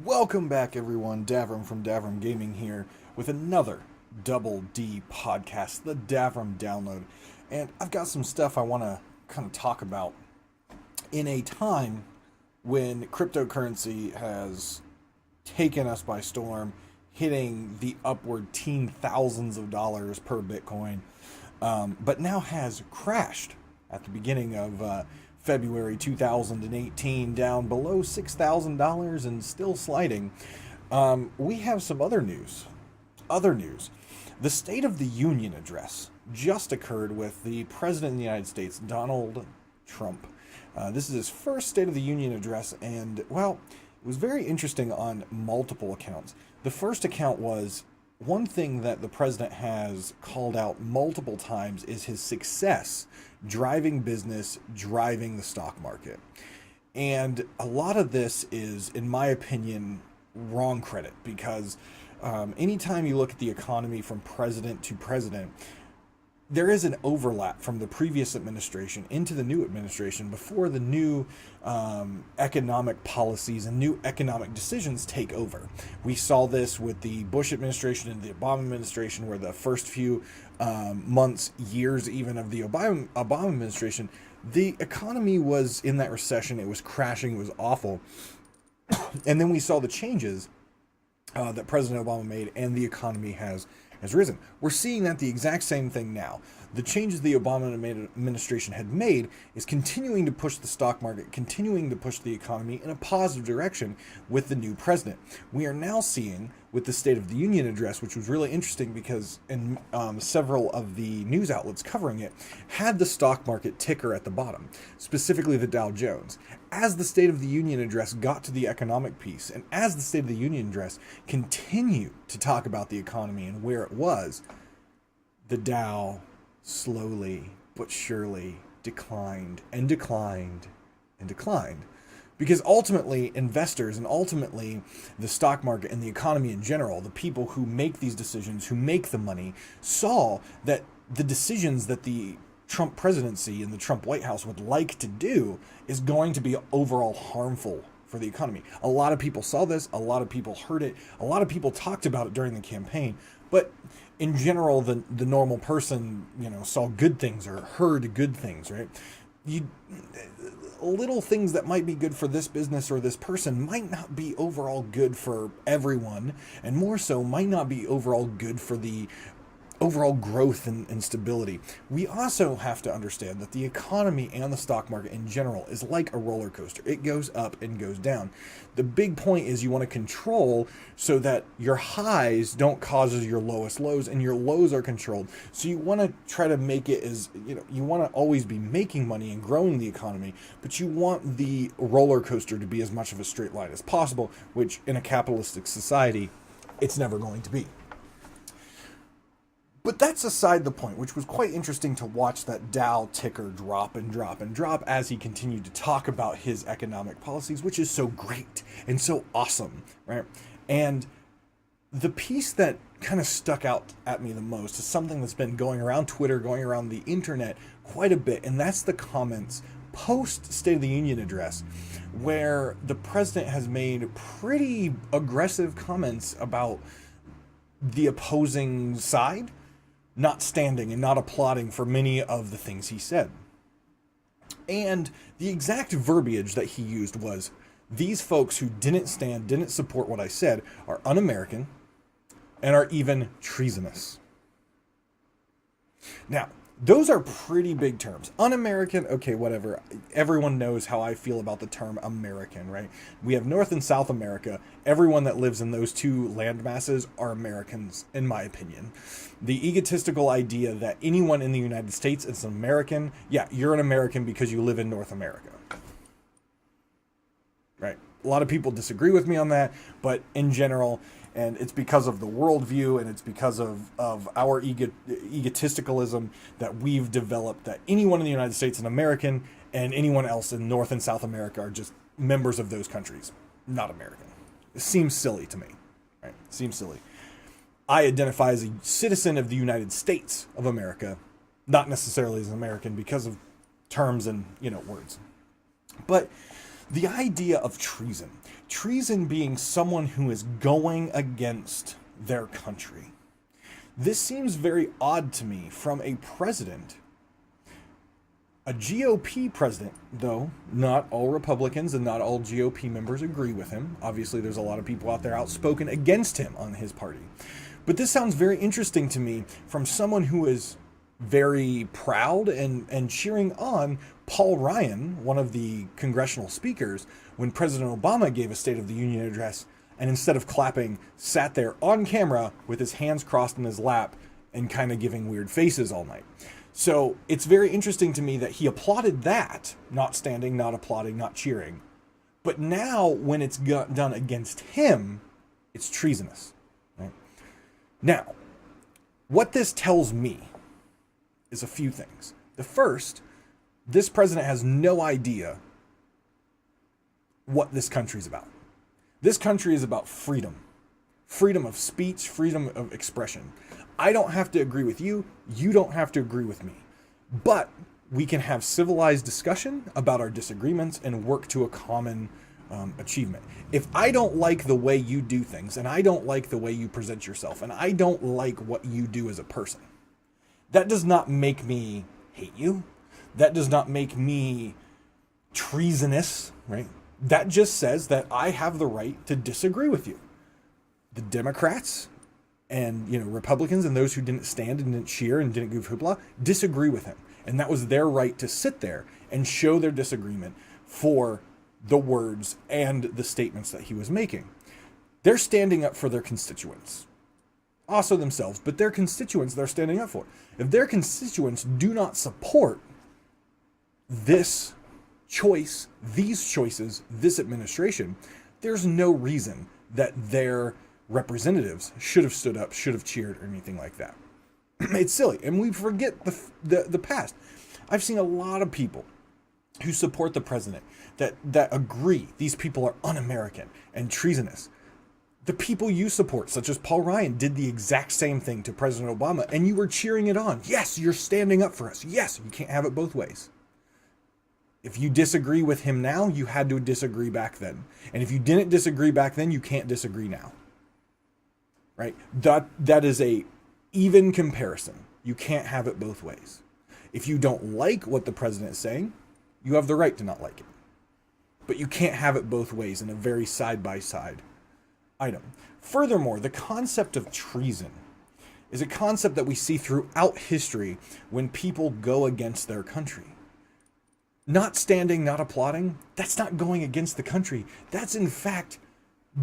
Welcome back, everyone. Davram from Davram Gaming here with another Double D podcast, the Davram Download. And I've got some stuff I want to kind of talk about in a time when cryptocurrency has taken us by storm, hitting the upward teen thousands of dollars per Bitcoin, but now has crashed at the beginning of February 2018 down below $6,000 and still sliding. We have some other news. The State of the Union address just occurred with the President of the United States, Donald Trump. This is his first State of the Union address, and, well, it was very interesting on multiple accounts. The first account was one thing that the president has called out multiple times is his success driving business, driving the stock market. And a lot of this is, in my opinion, wrong credit because anytime you look at the economy from president to president, there is an overlap from the previous administration into the new administration before the new economic policies and new economic decisions take over. We saw this with the Bush administration and the Obama administration, where the first few months, years even of the Obama administration, the economy was in that recession. It was crashing. It was awful. And then we saw the changes that President Obama made, and the economy has risen. We're seeing that the exact same thing now. The changes the Obama administration had made is continuing to push the stock market, continuing to push the economy in a positive direction with the new president. We are now seeing, with the State of the Union address, which was really interesting because several of the news outlets covering it had the stock market ticker at the bottom, specifically the Dow Jones. As the State of the Union address got to the economic piece, and as the State of the Union address continued to talk about the economy and where it was, the Dow slowly but surely declined and declined and declined. Because ultimately, investors and ultimately the stock market and the economy in general, the people who make these decisions, who make the money, saw that the decisions that the Trump presidency and the Trump White House would like to do is going to be overall harmful for the economy. A lot of people saw this, a lot of people heard it, a lot of people talked about it during the campaign, but in general, the normal person, saw good things or heard good things, right? Little things that might be good for this business or this person might not be overall good for everyone, and more so might not be overall good for the overall growth and stability. We also have to understand that the economy and the stock market in general is like a roller coaster. It goes up and goes down. The big point is you want to control so that your highs don't cause your lowest lows, and your lows are controlled. So you want to try to make it as, you want to always be making money and growing the economy, but you want the roller coaster to be as much of a straight line as possible, which in a capitalistic society, it's never going to be. But that's aside the point, which was quite interesting to watch that Dow ticker drop and drop and drop as he continued to talk about his economic policies, which is so great and so awesome, right? And the piece that kind of stuck out at me the most is something that's been going around Twitter, going around the internet quite a bit, and that's the comments post State of the Union address, where the president has made pretty aggressive comments about the opposing side not standing and not applauding for many of the things he said. And the exact verbiage that he used was, these folks who didn't stand, didn't support what I said, are un-American and are even treasonous. Now, those are pretty big terms. Un-American, okay, whatever. Everyone knows how I feel about the term American, right? We have North and South America. Everyone that lives in those two land masses are Americans, in my opinion. The egotistical idea that anyone in the United States is an American, yeah, you're an American because you live in North America. Right? A lot of people disagree with me on that, but in general, and it's because of the worldview and it's because of our egotisticalism that we've developed, that anyone in the United States is an American and anyone else in North and South America are just members of those countries, not American. It seems silly to me, right? It seems silly. I identify as a citizen of the United States of America, not necessarily as an American because of terms and, words. But The idea of treason. Treason being someone who is going against their country. This seems very odd to me from a president. A GOP president, though, not all Republicans and not all GOP members agree with him. Obviously, there's a lot of people out there outspoken against him on his party. But this sounds very interesting to me from someone who is very proud and cheering on Paul Ryan, one of the congressional speakers, when President Obama gave a State of the Union address, and instead of clapping, sat there on camera with his hands crossed in his lap and kind of giving weird faces all night. So it's very interesting to me that he applauded that, not standing, not applauding, not cheering. But now when it's done against him, it's treasonous. Right? Now, what this tells me is a few things. The first, this president has no idea what this country's about. This country is about freedom. Freedom of speech, freedom of expression. I don't have to agree with you. You don't have to agree with me. But we can have civilized discussion about our disagreements and work to a common achievement. If I don't like the way you do things, and I don't like the way you present yourself, and I don't like what you do as a person, that does not make me hate you. That does not make me treasonous, right? That just says that I have the right to disagree with you. The Democrats and Republicans and those who didn't stand and didn't cheer and didn't give hoopla disagree with him. And that was their right to sit there and show their disagreement for the words and the statements that he was making. They're standing up for their constituents. Also themselves, but their constituents they're standing up for. If their constituents do not support this choice, these choices, this administration, there's no reason that their representatives should have stood up, should have cheered, or anything like that. It's silly, and we forget the past. I've seen a lot of people who support the president that agree these people are un-American and treasonous. The people you support, such as Paul Ryan, did the exact same thing to President Obama, and you were cheering it on. Yes, you're standing up for us. Yes, you can't have it both ways. If you disagree with him now, you had to disagree back then. And if you didn't disagree back then, you can't disagree now. Right? That is a even comparison. You can't have it both ways. If you don't like what the president is saying, you have the right to not like it. But you can't have it both ways in a very side-by-side item. Furthermore, the concept of treason is a concept that we see throughout history when people go against their country. Not standing, not applauding, that's not going against the country. That's in fact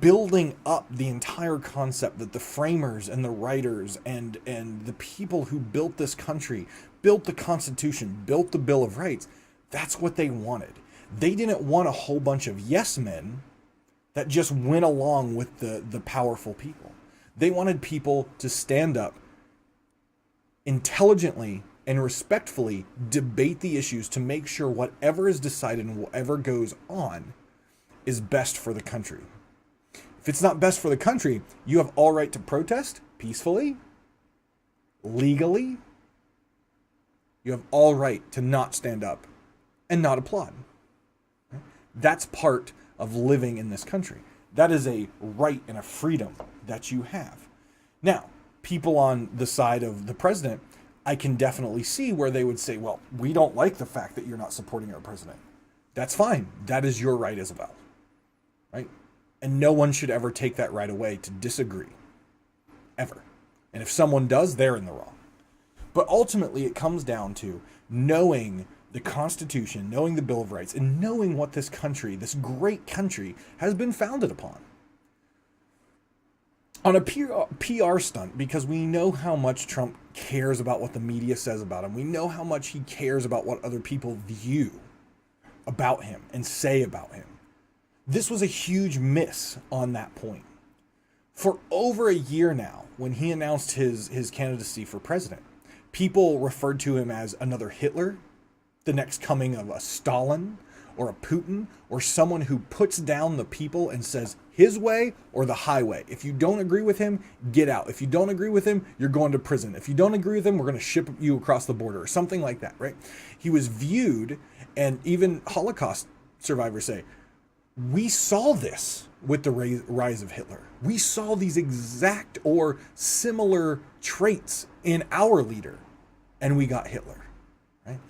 building up the entire concept that the framers and the writers and the people who built this country, built the Constitution, built the Bill of Rights, that's what they wanted. They didn't want a whole bunch of yes men that just went along with the powerful people. They wanted people to stand up intelligently and respectfully debate the issues to make sure whatever is decided and whatever goes on is best for the country. If it's not best for the country, you have all right to protest peacefully, legally. You have all right to not stand up and not applaud. That's part of living in this country. That is a right and a freedom that you have. Now, people on the side of the president, I can definitely see where they would say, well, we don't like the fact that you're not supporting our president. That's fine. That is your right as well. Right? And no one should ever take that right away to disagree. Ever. And if someone does, they're in the wrong. But ultimately, it comes down to knowing the Constitution, knowing the Bill of Rights, and knowing what this country, this great country, has been founded upon. On a PR stunt, because we know how much Trump cares about what the media says about him. We know how much he cares about what other people view about him and say about him. This was a huge miss on that point. For over a year now, when he announced his candidacy for president, people referred to him as another Hitler, the next coming of a Stalin or a Putin, or someone who puts down the people and says his way or the highway. If you don't agree with him, get out. If you don't agree with him, you're going to prison. If you don't agree with him, we're going to ship you across the border or something like that, right? He was viewed, and even Holocaust survivors say, We saw this with the rise of Hitler. We saw these exact or similar traits in our leader, and we got Hitler, right?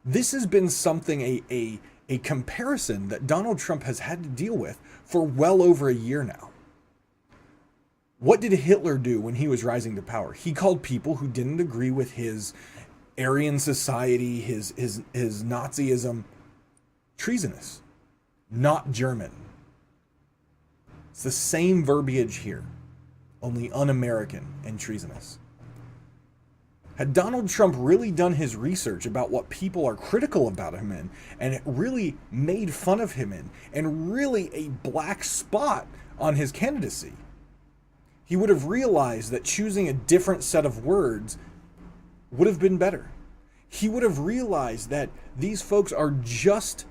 This has been something, a comparison that Donald Trump has had to deal with for well over a year now. What did Hitler do when he was rising to power? He called people who didn't agree with his Aryan society, his Nazism, treasonous, not German. It's the same verbiage here, only un-American and treasonous. Had Donald Trump really done his research about what people are critical about him in, and really made fun of him in, and really a black spot on his candidacy, he would have realized that choosing a different set of words would have been better. He would have realized that these folks are just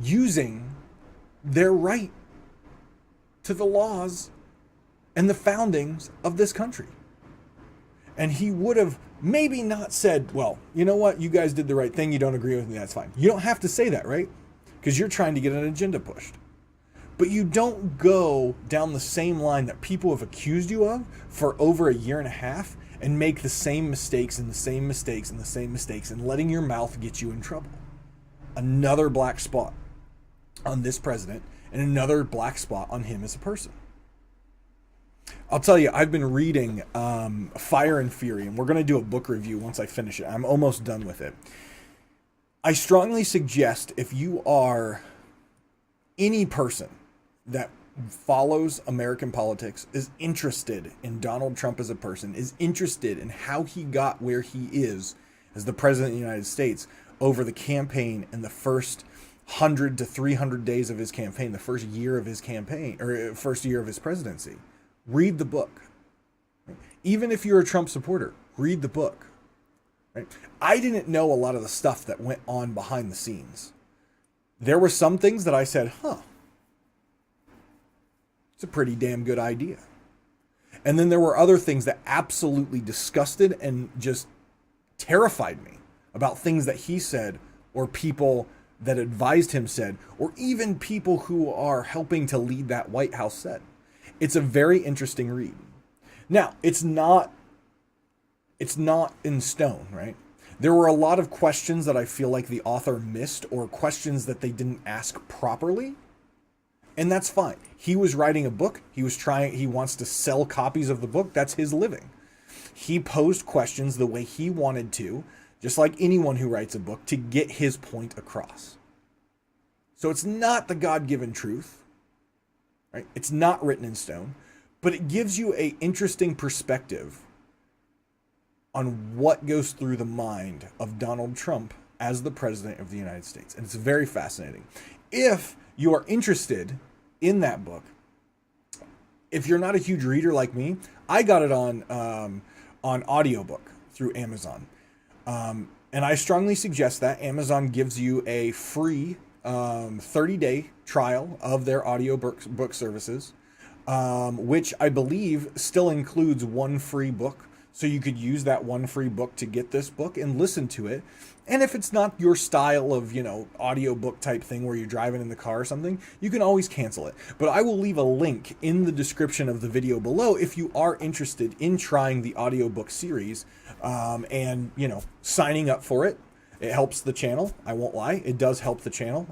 using their right to the laws and the foundings of this country. And he would have maybe not said, well, you know what, you guys did the right thing, you don't agree with me, that's fine. You don't have to say that, right? Because you're trying to get an agenda pushed. But you don't go down the same line that people have accused you of for over a year and a half and make the same mistakes and the same mistakes and the same mistakes and letting your mouth get you in trouble. Another black spot on this president and another black spot on him as a person. I'll tell you, I've been reading Fire and Fury, and we're going to do a book review once I finish it. I'm almost done with it. I strongly suggest, if you are any person that follows American politics, is interested in Donald Trump as a person, is interested in how he got where he is as the president of the United States over the campaign and the first 100 to 300 days of his campaign, the first year of his campaign, or first year of his presidency, read the book. Even if you're a Trump supporter, read the book. Right? I didn't know a lot of the stuff that went on behind the scenes. There were some things that I said, it's a pretty damn good idea. And then there were other things that absolutely disgusted and just terrified me about things that he said, or people that advised him said, or even people who are helping to lead that White House said. It's a very interesting read. Now, it's not in stone, right? There were a lot of questions that I feel like the author missed, or questions that they didn't ask properly. And that's fine. He was writing a book. He wants to sell copies of the book. That's his living. He posed questions the way he wanted to, just like anyone who writes a book, to get his point across. So it's not the God-given truth, right? It's not written in stone, but it gives you an interesting perspective on what goes through the mind of Donald Trump as the president of the United States. And it's very fascinating. If you are interested in that book, if you're not a huge reader like me, I got it on audiobook through Amazon. And I strongly suggest that. Amazon gives you a free 30-day trial of their audiobook services, which I believe still includes one free book. So you could use that one free book to get this book and listen to it. And if it's not your style of, audiobook type thing where you're driving in the car or something, you can always cancel it. But I will leave a link in the description of the video below if you are interested in trying the audiobook series, and, signing up for it. It helps the channel. I won't lie. It does help the channel.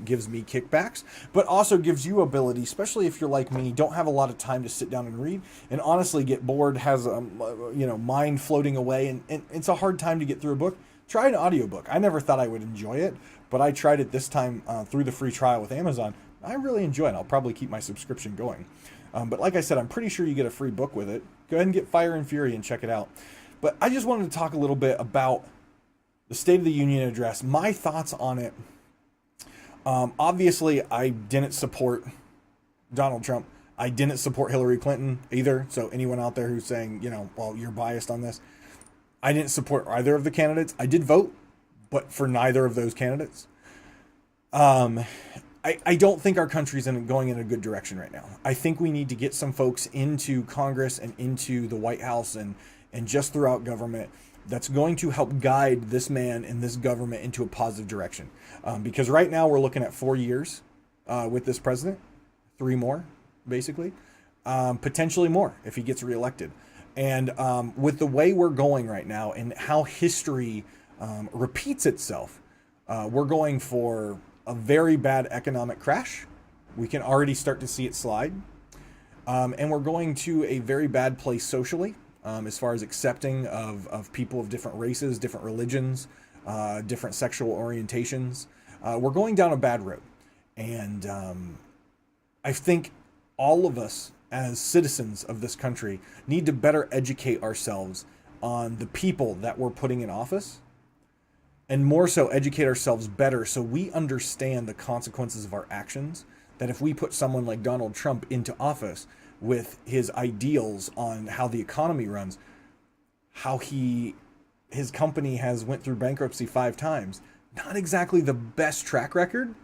Gives me kickbacks, but also gives you ability, especially if you're like me, don't have a lot of time to sit down and read, and honestly get bored, has mind floating away, and it's a hard time to get through a book. Try an audiobook. I never thought I would enjoy it, but I tried it this time through the free trial with Amazon. I really enjoy it. I'll probably keep my subscription going. But like I said, I'm pretty sure you get a free book with it. Go ahead and get Fire and Fury and check it out. But I just wanted to talk a little bit about the State of the Union address, my thoughts on it. Obviously, I didn't support Donald Trump. I didn't support Hillary Clinton either. So anyone out there who's saying, well, you're biased on this, I didn't support either of the candidates. I did vote, but for neither of those candidates. I don't think our country's going in a good direction right now. I think we need to get some folks into Congress and into the White House and just throughout government that's going to help guide this man and this government into a positive direction. Because right now we're looking at 4 years with this president. 3 more, basically. Potentially more if he gets reelected. And with the way we're going right now and how history repeats itself, we're going for a very bad economic crash. We can already start to see it slide. And we're going to a very bad place socially, as far as accepting of people of different races, different religions, different sexual orientations. We're going down a bad road. And I think all of us as citizens of this country need to better educate ourselves on the people that we're putting in office, and more so educate ourselves better so we understand the consequences of our actions. That if we put someone like Donald Trump into office with his ideals on how the economy runs, how his company has went through bankruptcy 5 times, not exactly the best track record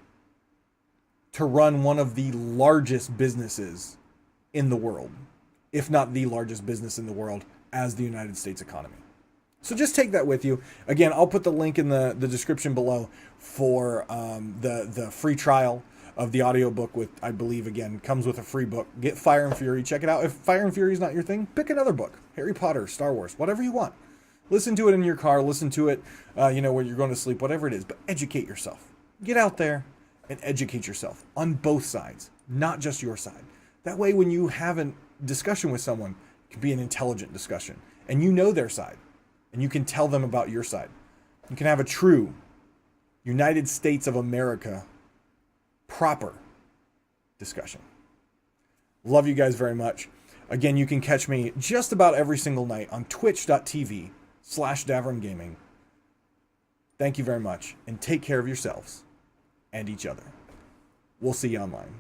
to run one of the largest businesses in the world, if not the largest business in the world, as the United States economy. So just take that with you. Again, I'll put the link in the description below for the free trial of the audiobook, with, I believe, again, comes with a free book. Get Fire and Fury, check it out. If Fire and Fury is not your thing, pick another book. Harry Potter, Star Wars, whatever you want. Listen to it in your car, listen to it, when you're going to sleep, whatever it is, but educate yourself. Get out there and educate yourself on both sides, not just your side. That way, when you have a discussion with someone, it can be an intelligent discussion, and you know their side, and you can tell them about your side. You can have a true United States of America proper discussion. Love you guys very much. Again, you can catch me just about every single night on twitch.tv/Davram Gaming. Thank you very much, and take care of yourselves and each other. We'll see you online.